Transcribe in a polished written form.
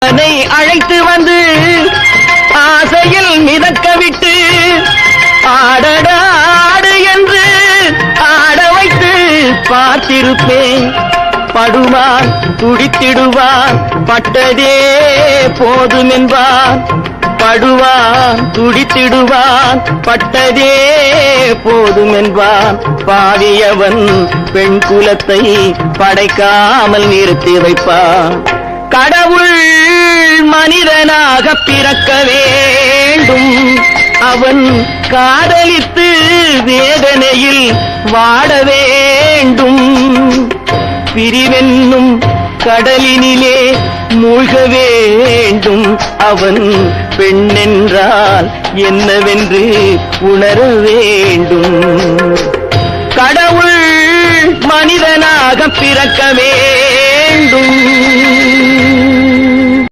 அவனை அழைத்து வந்து ஆசையில் மிதக்க விட்டு ஆடடாடு என்று ஆட வைத்து பார்த்திருப்பேன். படுவான் துடித்திடுவான் பட்டதே போதும் என்பான். படுவான் துடித்திடுவான் பட்டதே போதும் என்பான். பாவியவன் பெண் குலத்தை படைக்காமல் நிறுத்தி வைப்பான். கடவுள் மனிதனாக பிறக்க வேண்டும். அவன் காதலித்து வேதனையில் வாட வேண்டும். பிரிவென்னும் கடலினிலே மூழ்க வேண்டும். அவன் பெண்ணென்றால் என்னவென்று உணர வேண்டும். கடவுள் மனிதனாக பிறக்க வேண்டும்.